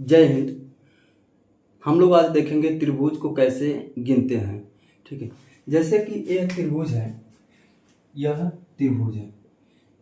जय हिंद। हम लोग आज देखेंगे त्रिभुज को कैसे गिनते हैं। ठीक है, जैसे कि एक त्रिभुज है, यह त्रिभुज है।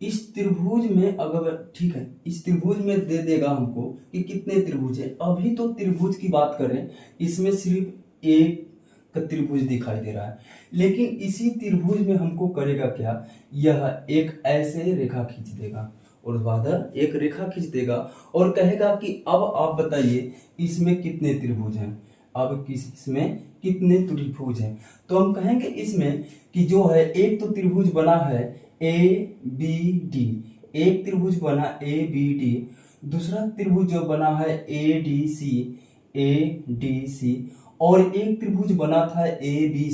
इस त्रिभुज में अगर ठीक है, इस त्रिभुज में दे देगा हमको कि कितने त्रिभुज है। अभी तो त्रिभुज की बात करें, इसमें सिर्फ एक का त्रिभुज दिखाई दे रहा है, लेकिन इसी त्रिभुज में हमको करेगा क्या, यह एक ऐसे रेखा खींच देगा, ऊर्ध्वाधर एक रेखा खींच देगा और कहेगा कि अब आप बताइए इसमें कितने त्रिभुज हैं। अब इसमें कितने त्रिभुज हैं, तो हम कहेंगे इसमें कि जो है एक तो त्रिभुज बना है ए बी डी, एक त्रिभुज बना ए बी डी, दूसरा त्रिभुज जो बना है ए डी सी, और एक त्रिभुज बना था ए बी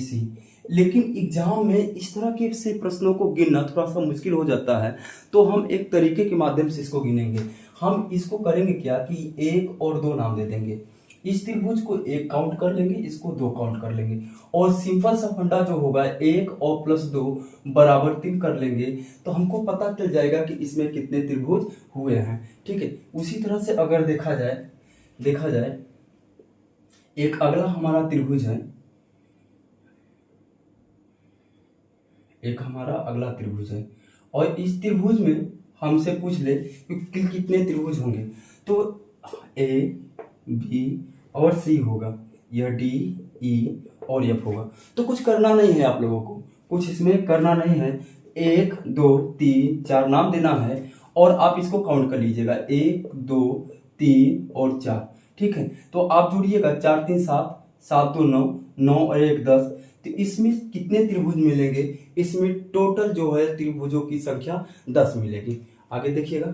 सी। लेकिन एग्जाम में इस तरह के से प्रश्नों को गिनना थोड़ा सा मुश्किल हो जाता है, तो हम एक तरीके के माध्यम से इसको गिनेंगे। हम इसको करेंगे क्या कि एक और दो नाम दे देंगे। इस त्रिभुज को एक काउंट कर लेंगे, इसको दो काउंट कर लेंगे, और सिंपल सा फंडा जो होगा एक और प्लस दो बराबर तीन कर लेंगे, तो हमको पता चल जाएगा कि इसमें कितने त्रिभुज हुए हैं। ठीक है, उसी तरह से अगर देखा जाए एक अगला हमारा त्रिभुज है, एक हमारा अगला त्रिभुज है, और इस त्रिभुज में हमसे पूछ ले कि कितने त्रिभुज होंगे, तो ए बी और सी होगा, यह डी ई और एफ होगा। तो कुछ करना नहीं है आप लोगों को, कुछ इसमें करना नहीं है। एक दो तीन चार नाम देना है और आप इसको काउंट कर लीजिएगा, एक दो तीन और चार। ठीक है, तो आप जुड़िएगा, चार तीन सात, सात दो नौ, नौ और एक 10। तो इसमें कितने त्रिभुज मिलेंगे, इसमें टोटल जो है त्रिभुजों की संख्या 10 मिलेगी। आगे देखिएगा,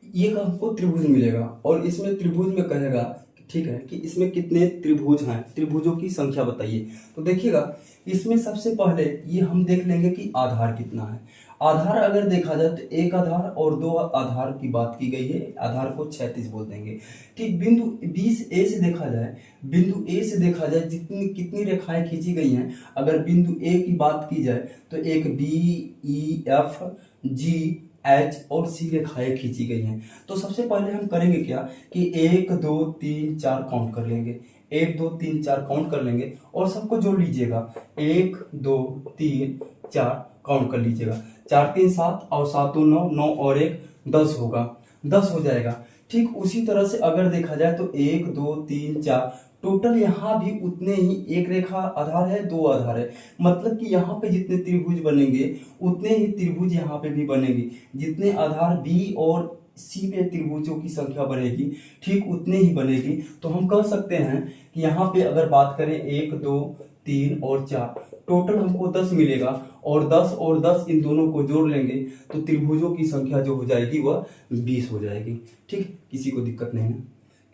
ये हमको त्रिभुज मिलेगा और इसमें त्रिभुज में कहेगा ठीक है कि इसमें कितने त्रिभुज हैं, त्रिभुजों की संख्या बताइए। तो देखिएगा, इसमें सबसे पहले ये हम देख लेंगे कि आधार कितना है। आधार अगर देखा जाए तो एक आधार और दो आधार की बात की गई है, आधार को 36 बोल देंगे। ठीक, बिंदु 20 ए से देखा जाए, बिंदु ए से देखा जाए जितनी कितनी रेखाएं खींची गई हैं, अगर बिंदु ए की बात की जाए तो एक B E F G H और सी रेखाएं खींची गई हैं। तो सबसे पहले हम करेंगे क्या कि एक दो तीन चार काउंट कर लेंगे, एक दो तीन चार काउंट कर लेंगे और सबको जोड़ लीजिएगा, एक दो तीन चार काउंट कर लीजिएगा, चार तीन सात और सात दो नौ, नौ और एक 10 होगा, 10 हो जाएगा। ठीक उसी तरह से अगर देखा जाए तो एक दो तीन चार, टोटल यहाँ भी उतने ही, एक रेखा आधार है दो आधार है, मतलब कि यहाँ पे जितने त्रिभुज बनेंगे उतने ही त्रिभुज यहाँ पे भी बनेंगे। जितने आधार बी और सी पे त्रिभुजों की संख्या बनेगी ठीक उतने ही बनेगी। तो हम कह सकते हैं कि यहाँ पे अगर बात करें एक दो तीन और चार, टोटल हमको 10 मिलेगा, और 10 और 10 इन दोनों को जोड़ लेंगे तो त्रिभुजों की संख्या जो हो जाएगी वह 20 हो जाएगी। ठीक, किसी को दिक्कत नहीं है,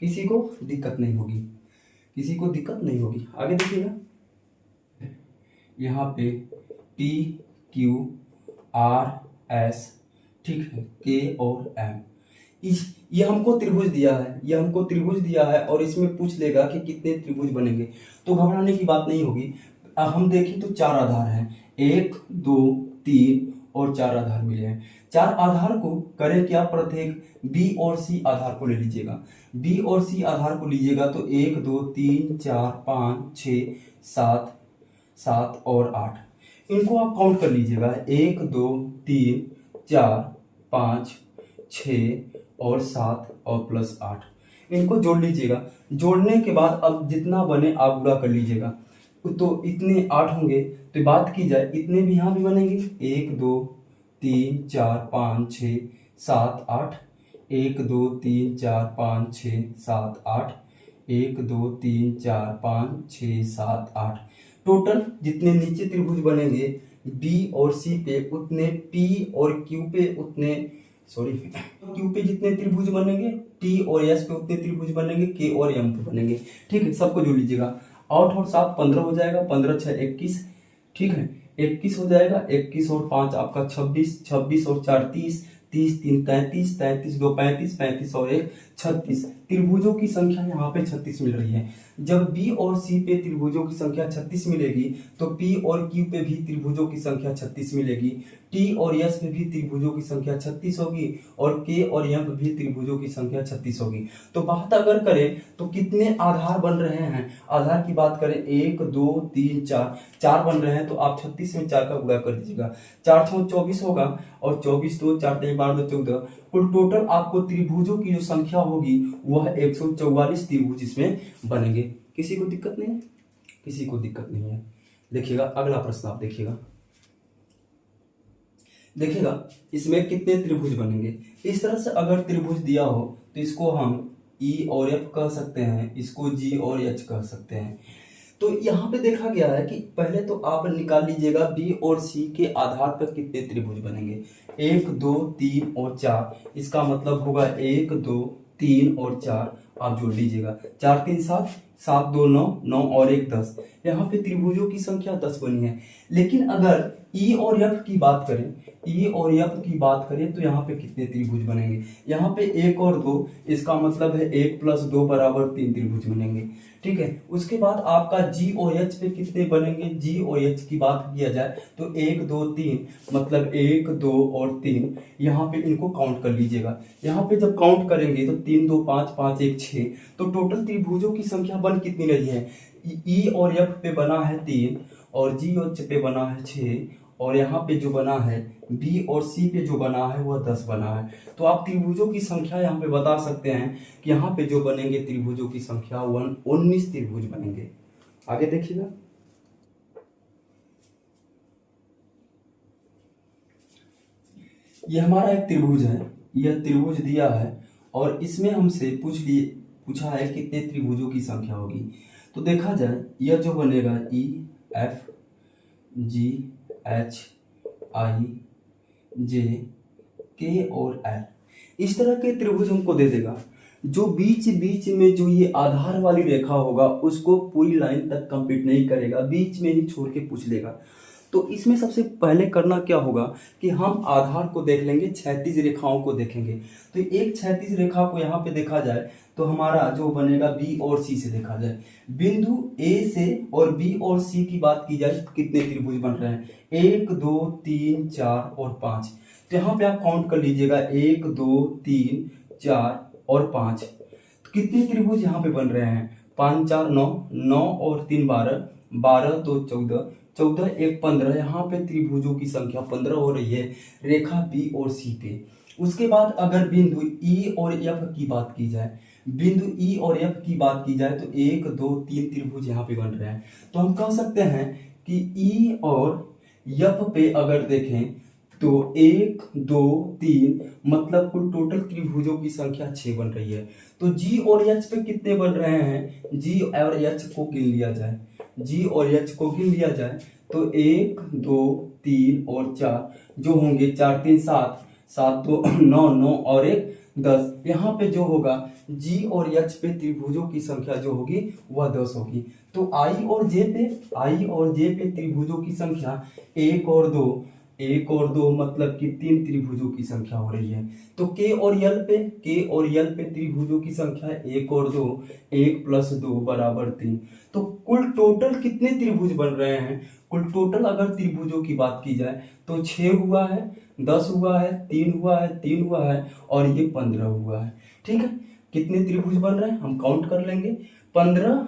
किसी को दिक्कत नहीं होगी, किसी को दिक्कत नहीं होगी। आगे देखिएगा, यहाँ पे P Q R S ठीक है, K और M, ये हमको त्रिभुज दिया है, ये हमको त्रिभुज दिया है और इसमें पूछ लेगा कि कितने त्रिभुज बनेंगे। तो घबराने की बात नहीं होगी। हम देखें तो चार आधार हैं, एक दो तीन और चार आधार मिले हैं। चार आधार को करें क्या, प्रत्येक बी और सी आधार को ले लीजिएगा, बी और सी आधार को लीजिएगा तो एक दो तीन चार पाँच छः सात, सात और आठ, इनको आप काउंट कर लीजिएगा, एक दो तीन चार पाँच छः और सात और प्लस आठ, इनको जोड़ लीजिएगा। जोड़ने के बाद अब जितना बने आप गुणा कर लीजिएगा, तो इतने 8 होंगे। तो बात की जाए इतने भी यहाँ भी बनेंगे, एक दो तीन चार पाँच छः सात आठ, एक दो तीन चार पाँच छः सात आठ, एक दो तीन चार पाँच छः सात आठ, टोटल जितने नीचे त्रिभुज बनेंगे बी और सी पे उतने, पी और क्यू पे उतने, क्यू पे जितने त्रिभुज बनेंगे, टी और एस पे उतने त्रिभुज बनेंगे, के और एम पे बनेंगे। ठीक है, सबको जोड़ लीजिएगा, 8 और 7 15 हो जाएगा, 15 6 21, ठीक है 21 हो जाएगा, 21 और 5 आपका 26, 26 और 4 30, 30 3 33, 33 2 35, 35 और 1 36, त्रिभुजों की संख्या यहाँ पे 36 मिल रही है। जब बी और सी पे त्रिभुजों की संख्या 36 मिलेगी तो पी और क्यू पे भी त्रिभुजों की संख्या 36 मिलेगी, टी और एस पे भी त्रिभुजों की संख्या 36 होगी और के और एम पे भी त्रिभुजों की संख्या 36 होगी। तो बात अगर करें तो कितने आधार बन रहे हैं, आधार की बात करें 1 2 3 4, 4 बन रहे हैं, तो आप 36 में 4 का गुणा कर दीजिएगा, 4 6 24 होगा और 24 2 4 3 12 14, कुल टोटल आपको त्रिभुजों की जो संख्या होगी वह 144 त्रिभुज इसमें बनेंगे। किसी को दिक्कत नहीं है? किसी को दिक्कत नहीं है। देखिएगा अगला प्रश्न, आप देखिएगा इसमें कितने त्रिभुज बनेंगे। इस तरह से अगर त्रिभुज दिया हो तो इसको हम ई और एफ कह सकते हैं, इसको जी और एच कह सकते हैं। तो यहाँ पे देखा गया है कि पहले तो आप निकाल लीजिएगा बी और सी के आधार पर कितने त्रिभुज बनेंगे, 1 2 3 और 4। इसका मतलब होगा 1 2 3 और 4 आप जोड़ लीजिएगा, 4 3 7, 7 2 9, 9 और 1 10। यहाँ पे त्रिभुजों की संख्या 10 बनी है। लेकिन अगर ई और एफ की बात करें, ई और एफ की बात करें तो यहाँ पे कितने त्रिभुज बनेंगे, यहाँ पे 1 और 2, इसका मतलब है 1 + 2 = 3 त्रिभुज बनेंगे। ठीक है, उसके बाद आपका जी और एच पे कितने बनेंगे, जी और एच की बात किया जाए तो 1 2 3, मतलब 1 2 और 3, यहाँ पे इनको काउंट कर लीजिएगा। यहाँ पे जब काउंट करेंगे तो 3 2 5 5 1 6, तो टोटल त्रिभुजों की संख्या बन कितनी रही है, ई और एफ पे बना है 3 और जी और एच पे बना है 6 और यहाँ पे जो बना है बी और सी पे जो बना है वह 10 बना है। तो आप त्रिभुजों की संख्या यहाँ पे बता सकते हैं कि यहाँ पे जो बनेंगे त्रिभुजों की संख्या 19 त्रिभुज बनेंगे। आगे देखिएगा, ये हमारा एक त्रिभुज है, यह त्रिभुज दिया है और इसमें हमसे पूछा है कितने त्रिभुजों की संख्या होगी। तो देखा जाए यह जो बनेगा ई एफ जी एच आई जे के और एल, इस तरह के त्रिभुज हमको दे देगा। जो बीच बीच में जो ये आधार वाली रेखा होगा उसको पूरी लाइन तक कंप्लीट नहीं करेगा, बीच में ही छोड़ के पूछ लेगा। तो इसमें सबसे पहले करना क्या होगा कि हम आधार को देख लेंगे, क्षैतिज रेखाओं को देखेंगे। तो एक क्षैतिज रेखा को यहाँ पे देखा जाए तो हमारा जो बनेगा बी और सी से देखा जाए, बिंदु ए से और बी और सी की बात की जाए तो कितने त्रिभुज बन रहे हैं, 1 2 3 4 और 5। तो यहाँ पे आप काउंट कर लीजिएगा 1 2 3 4 और 5, तो कितने त्रिभुज यहाँ पे बन रहे हैं, 5 4 9, 9 और 3 12, 12 2 14, 14 1 15, यहाँ पे त्रिभुजों की संख्या 15 हो रही है रेखा बी और सी पे। उसके बाद अगर बिंदु ई और एफ की बात की जाए, बिंदु ई और एफ की बात की जाए तो 1 2 3 त्रिभुज यहाँ पे बन रहे हैं। तो हम कह सकते हैं कि ई और एफ पे अगर देखें तो 1 2 3, मतलब कुल टोटल त्रिभुजों की संख्या 6 बन रही है। तो जी और एच पे कितने बन रहे हैं, जी और एच को गिन लिया जाए, जी और एच को गिन लिया जाए तो 1 2 3 और 4 जो होंगे, 4 3 7, 7 2 9, 9 और 1 10। यहाँ पे जो होगा जी और एच पे त्रिभुजों की संख्या जो होगी वह 10 होगी। तो आई और जे पे त्रिभुजों की संख्या 1 और 2, 1 और 2 मतलब कि 3 त्रिभुजों की संख्या हो रही है। तो के और यल पे त्रिभुजों की संख्या 1 और 2, 1 + 2 = 3। तो कुल टोटल कितने त्रिभुज बन रहे हैं, कुल टोटल अगर त्रिभुजों की बात की जाए तो 6 हुआ है, 10 हुआ है, 3 हुआ है, 3 हुआ है और ये 15 हुआ है। ठीक है, कितने त्रिभुज बन रहे हैं हम काउंट कर लेंगे, 15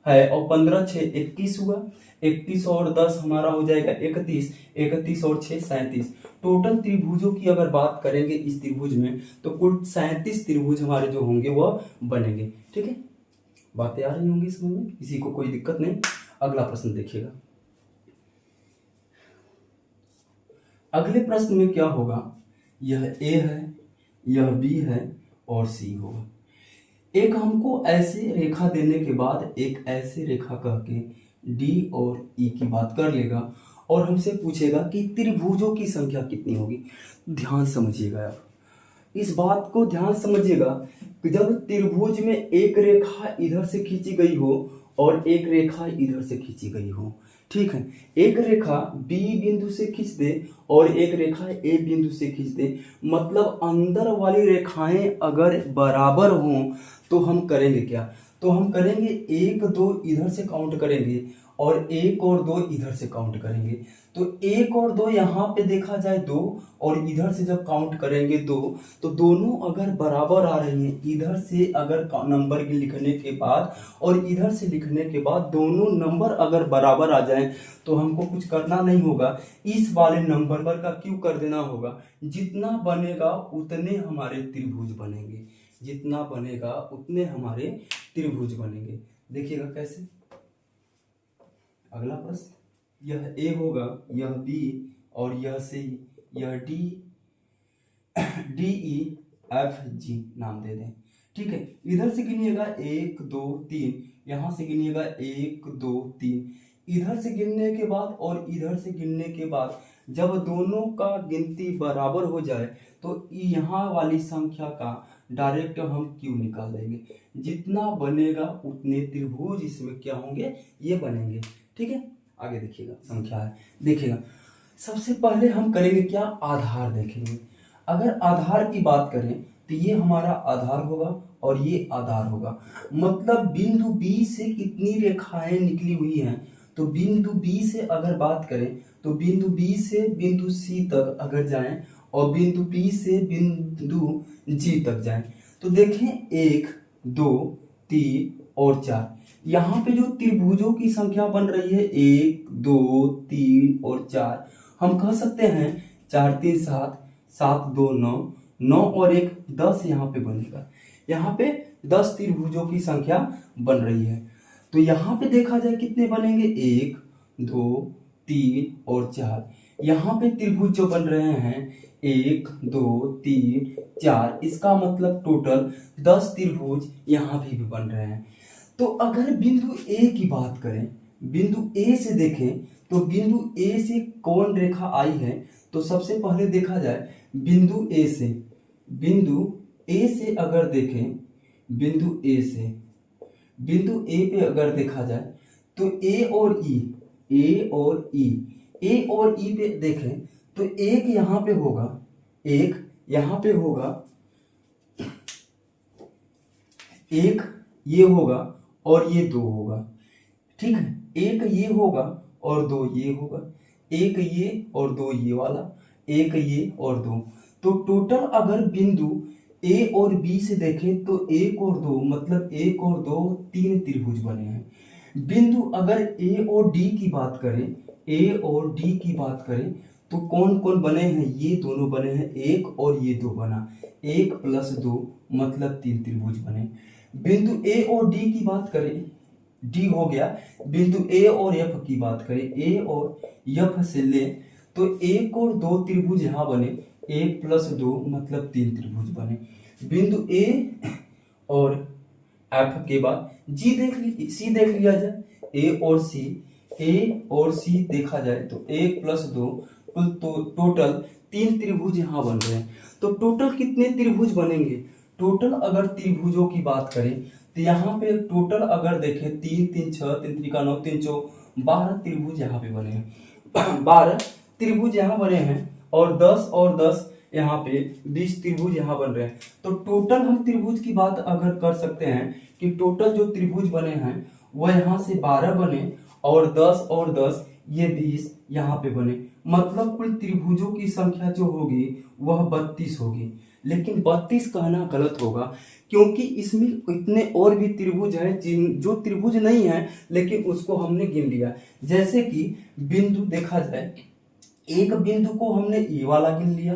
है और 15 6 21 हुआ, 21 और 10 हमारा हो जाएगा 31, 31 और 6 37। टोटल त्रिभुजों की अगर बात करेंगे इस त्रिभुज में तो कुल 37 त्रिभुज हमारे जो होंगे वह बनेंगे। ठीक है, बातें आ रही होंगी समझ में, किसी को कोई दिक्कत नहीं। अगला प्रश्न देखिएगा, अगले प्रश्न में क्या होगा, यह ए है, यह बी है और सी होगा। एक हमको ऐसे रेखा देने के बाद एक ऐसे रेखा कह के डी और ई की बात कर लेगा और हमसे पूछेगा कि त्रिभुजों की संख्या कितनी होगी। ध्यान समझिएगा आप, इस बात को ध्यान समझिएगा कि जब त्रिभुज में एक रेखा इधर से खींची गई हो और एक रेखा इधर से खींची गई हो, ठीक है। एक रेखा बी बिंदु से खींच दे और एक रेखा ए बिंदु से खींच दे, मतलब अंदर वाली रेखाएं अगर बराबर हों तो हम करेंगे क्या, तो हम करेंगे 1 2 इधर से काउंट करेंगे और 1 और 2 इधर से काउंट करेंगे। तो 1 और 2 यहाँ पे देखा जाए 2 और इधर से जब काउंट करेंगे 2, तो दोनों अगर बराबर आ रही हैं, इधर से अगर नंबर के लिखने के बाद और इधर से लिखने के बाद दोनों नंबर अगर बराबर आ जाएं तो हमको कुछ करना नहीं होगा, इस वाले नंबर पर का क्यों कर देना होगा। जितना बनेगा उतने हमारे त्रिभुज बनेंगे, जितना बनेगा उतने हमारे त्रिभुज बनेंगे। देखिएगा कैसे। अगला प्रश्न, यह ए होगा, यह बी और यह सी, यह डी, डी ई एफ जी नाम दे दें। ठीक है, इधर से गिनिएगा 1 2 3, यहां से गिनिएगा 1 2 3, इधर से गिनने के बाद और इधर से गिनने के बाद जब दोनों का गिनती बराबर हो जाए तो यहाँ वाली संख्या का डायरेक्ट हम क्यू निकाल देंगे। जितना बनेगा उतने त्रिभुज इसमें क्या होंगे, ये बनेंगे। ठीक है, आगे देखिएगा संख्या है, देखिएगा सबसे पहले हम करेंगे क्या, आधार देखेंगे। अगर आधार की बात करें तो ये हमारा आधार होगा और ये आधार होगा, मतलब बिंदु बी से कितनी रेखाएं निकली हुई हैं, तो बिंदु बी से अगर बात करें तो बिंदु बी से बिंदु सी तक अगर जाएं और बिंदु बी से बिंदु जी तक जाएं तो देखें 1 2 3 और 4, यहाँ पे जो त्रिभुजों की संख्या बन रही है 1 2 3 और 4, हम कह सकते हैं 4 3 7, 7 2 9, 9 और 1 10 यहाँ पे बनेगा। यहाँ पे 10 त्रिभुजों की संख्या बन रही है। तो यहाँ पे देखा जाए कितने बनेंगे, 1 2 3 और 4। यहाँ पे त्रिभुज जो बन रहे हैं 1 2 3 4, इसका मतलब टोटल 10 त्रिभुज यहाँ भी बन रहे हैं। तो अगर बिंदु ए की बात करें, बिंदु ए से देखें तो बिंदु ए से कौन रेखा आई है, तो सबसे पहले देखा जाए बिंदु ए से, बिंदु ए से अगर देखें, बिंदु ए से बिंदु ए पे अगर देखा जाए तो ए और ई, ए और ई, ए और ई पे देखें तो एक यहाँ पे होगा, एक यहाँ पे होगा, एक ये होगा और ये 2 होगा। ठीक है, एक ये होगा और 2 ये होगा, एक ये और 2 ये वाला, एक ये और 2। तो टोटल अगर बिंदु ए और बी से देखें तो 1 और 2, मतलब 1 और 2 3 त्रिभुज बने हैं। बिंदु अगर ए और डी की बात करें, ए और डी की बात करें तो कौन कौन बने हैं, ये दोनों बने हैं, 1 और ये 2 बना, 1 + 2 मतलब 3 त्रिभुज बने। बिंदु ए और डी की बात करें, डी हो गया, बिंदु ए और एफ की बात करें, ए और एफ से ले तो 1 और 2 त्रिभुज यहाँ बने, 1 + 2 मतलब 3 त्रिभुज बने। बिंदु ए और एफ के बाद जी देख ली, सी देख लिया जाए, ए और सी, ए और सी देखा जाए तो 1 + 2 तो टोटल 3 त्रिभुज यहाँ बन रहे हैं। तो टोटल कितने त्रिभुज बनेंगे, टोटल अगर त्रिभुजों की बात करें तो यहाँ पे टोटल अगर देखें 3 3 6 3 3 9 3 4 12 त्रिभुज यहाँ पे बने हैं। 12 त्रिभुज यहाँ बने हैं और 10 और 10 यहाँ पे 20 त्रिभुज यहाँ बन रहे हैं। तो टोटल हम त्रिभुज की बात अगर कर सकते हैं कि टोटल जो त्रिभुज बने हैं वह यहाँ से 12 बने और 10 और 10 ये 20 यहाँ पे बने, मतलब कुल त्रिभुजों की संख्या जो होगी वह 32 होगी। लेकिन 32 कहना गलत होगा क्योंकि इसमें इतने और भी त्रिभुज हैं जिन जो त्रिभुज नहीं है लेकिन उसको हमने गिन लिया। जैसे कि बिंदु देखा जाए, एक बिंदु को हमने ये वाला गिन लिया,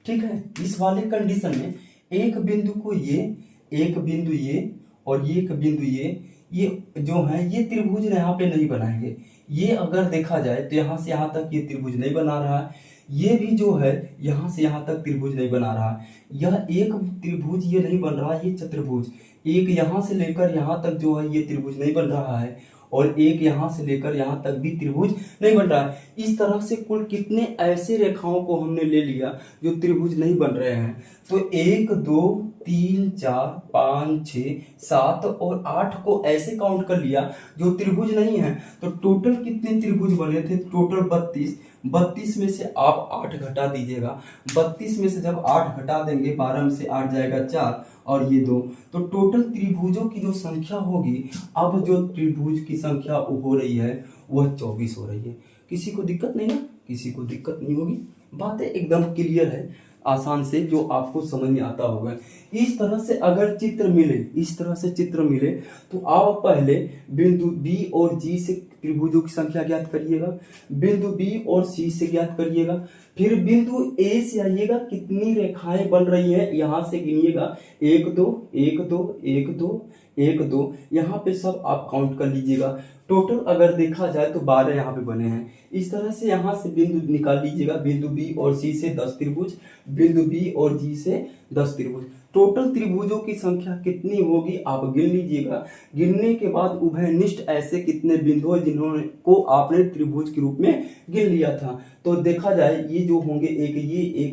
ठीक है, इस वाले कंडीशन में एक बिंदु को ये, एक बिंदु ये और ये एक बिंदु ये जो है ये त्रिभुज यहाँ पे नहीं बनाएंगे। ये अगर देखा जाए तो यहाँ से यहाँ तक ये त्रिभुज नहीं बना रहा है, ये भी जो है यहाँ से यहाँ तक त्रिभुज नहीं बना रहा है, यह एक त्रिभुज ये नहीं बन रहा, ये चतुर्भुज, एक यहाँ से लेकर यहाँ तक जो है ये त्रिभुज नहीं बन रहा है और एक यहाँ से लेकर यहाँ तक भी त्रिभुज नहीं बन रहा है। इस तरह से कुल कितने ऐसे रेखाओं को हमने ले लिया जो त्रिभुज नहीं बन रहे हैं। तो 1 2 3 4 5 6 7 और 8 को ऐसे काउंट कर लिया जो त्रिभुज नहीं है। तो टोटल कितने त्रिभुज बने थे? टोटल 32। 32 में से आप 8 घटा दीजिएगा। 32 में से जब 8 घटा देंगे, 12 में से 8 जाएगा 4 और ये 2, तो टोटल त्रिभुजों की जो संख्या होगी, अब जो त्रिभुज की संख्या हो रही है वह 24 हो रही है। किसी को दिक्कत नहीं है? किसी को दिक्कत नहीं होगी। बातें एकदम क्लियर है, आसान से, जो आपको समझ में आता होगा। इस तरह से अगर चित्र मिले, इस तरह से चित्र मिले, तो आप पहले बिंदु बी और जी से त्रिभुजों की संख्या ज्ञात करिएगा, बिंदु बी और सी से ज्ञात करिएगा, फिर बिंदु ए से आइएगा कितनी रेखाएं बन रही हैं यहां से गिनिएगा, 1 2 1 2 1 2 1 2, यहाँ पे सब आप काउंट कर लीजिएगा। टोटल अगर देखा जाए तो 12 यहाँ पे बने हैं। इस तरह से यहाँ से बिंदु निकाल लीजिएगा, बिंदु बी और सी से 10 त्रिभुज, बिंदु बी और जी से 10 त्रिभुज। टोटल त्रिभुजों की संख्या कितनी होगी आप गिन लीजिएगा। गिनने के बाद उभयनिष्ठ ऐसे कितने बिंदु जिन्होंने को आपने त्रिभुज के रूप में गिन लिया था। तो देखा जाए ये जो होंगे, एक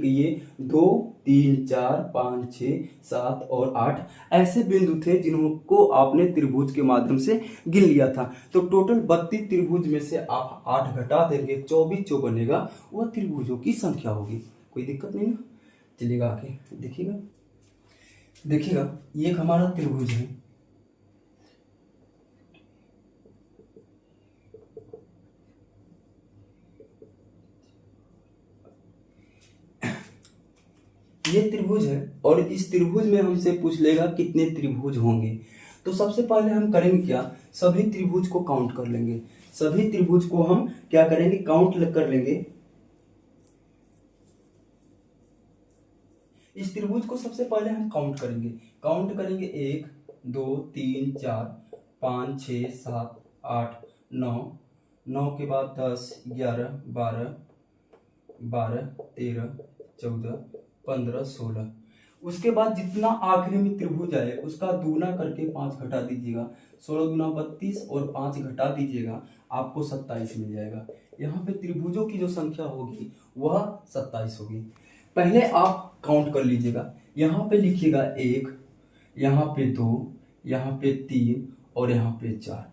ये 2 3 4 5 6 7 और 8 ऐसे बिंदु थे जिनको आपने त्रिभुज के माध्यम से गिन लिया था। तो टोटल 32 त्रिभुज में से आप 8 घटा देंगे, 24 जो बनेगा वह त्रिभुजों की संख्या होगी। कोई दिक्कत नहीं ना? चलिएगा आगे देखिएगा, ये एक हमारा त्रिभुज है। ये त्रिभुज है और इस त्रिभुज में हमसे पूछ लेगा कितने त्रिभुज होंगे। तो सबसे पहले हम करेंगे क्या, सभी त्रिभुज को काउंट कर लेंगे। सभी त्रिभुज को हम क्या करेंगे, काउंट कर लेंगे। इस त्रिभुज को सबसे पहले हम काउंट करेंगे 1 2 3 4 5 6 7 8 9, 9 के बाद 10 11 12 13 14 15 16। उसके बाद जितना आखिरी में त्रिभुज आए उसका दूना करके 5 घटा दीजिएगा। 16 दूना 32 और 5 घटा दीजिएगा, आपको 27 मिल जाएगा। यहाँ पे त्रिभुजों की जो संख्या होगी वह 27 होगी। पहले आप काउंट कर लीजिएगा। यहाँ पे लिखिएगा 1, यहाँ पे 2, यहाँ पे 3 और यहाँ पे 4।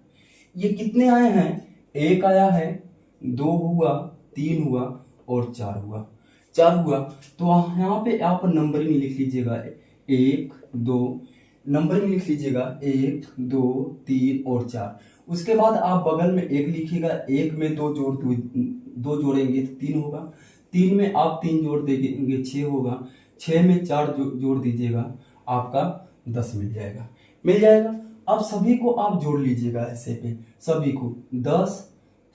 ये कितने आए हैं? 1 आया है, 2 हुआ, 3 हुआ और 4 हुआ। 4 हुआ तो यहाँ पे आप नंबरिंग लिख लीजिएगा, 1 2 नंबरिंग लिख लीजिएगा, 1 2 3 और 4। उसके बाद आप बगल में 1 लिखिएगा, 1 में 2 जोड़ेंगे तो 3 होगा, 3 में आप 3 जोड़ देंगे 6 होगा, 6 में 4 जोड़ दीजिएगा, आपका 10 मिल जाएगा। अब सभी को आप जोड़ लीजिएगा ऐसे पे, सभी को 10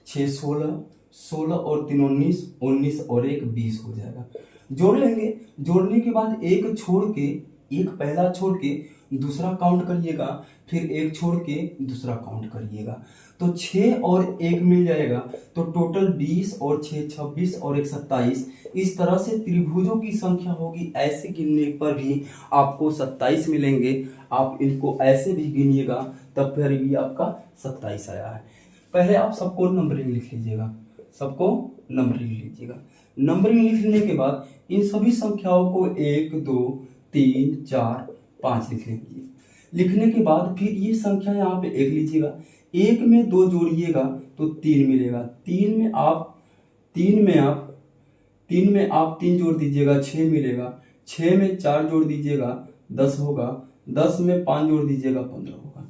6 16, 16 और 3 19, 19 और 1 20 हो जाएगा। जोड़ लेंगे। जोड़ने के बाद एक पहला छोड़ के दूसरा काउंट करिएगा, फिर एक छोड़ के दूसरा काउंट करिएगा, तो 6 और 1 मिल जाएगा। तो टोटल 20 और 6 26 और 1 27। इस तरह से त्रिभुजों की संख्या होगी। ऐसे गिनने पर भी आपको 27 मिलेंगे। आप इनको ऐसे भी गिनिएगा तब फिर भी आपका 27 आया है। पहले आप सबको नंबरिंग लिख लीजिएगा, नंबरिंग लिखने के बाद इन सभी संख्याओं को 1 2 3 4 5 लिख लीजिए। लिखने के बाद फिर ये संख्या यहाँ पे 1 लीजिएगा, 1 में 2 जोड़िएगा तो 3 मिलेगा, 3 में आप 3 जोड़ दीजिएगा 6 मिलेगा, 6 में 4 जोड़ दीजिएगा 10 होगा, 10 में 5 जोड़ दीजिएगा 15 होगा।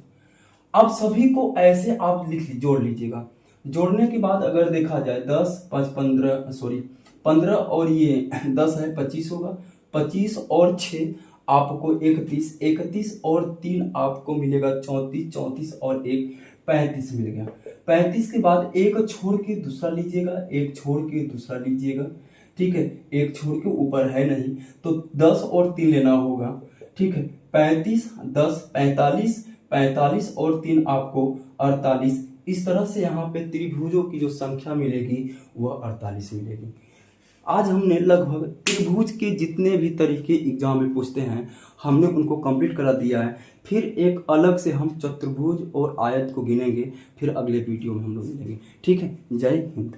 अब सभी को ऐसे आप जोड़ लीजिएगा। जोड़ने के बाद अगर देखा जाए 15 और ये 10 है 25 होगा, 25 और 6 आपको 31 और 3 आपको मिलेगा 34 और 1 35 मिल गया। 35 के बाद एक छोड़ के दूसरा लीजिएगा, ठीक है, एक छोड़ के ऊपर है नहीं तो 10 और 3 लेना होगा, ठीक है। 35 10 45 और 3 आपको 48। इस तरह से यहाँ पे त्रिभुजों की जो संख्या मिलेगी वह 48 मिलेगी। आज हमने लगभग त्रिभुज के जितने भी तरीके एग्जाम में पूछते हैं हमने उनको कंप्लीट करा दिया है। फिर एक अलग से हम चतुर्भुज और आयत को गिनेंगे, फिर अगले वीडियो में हम लोग मिलेंगे। ठीक है, जय हिंद।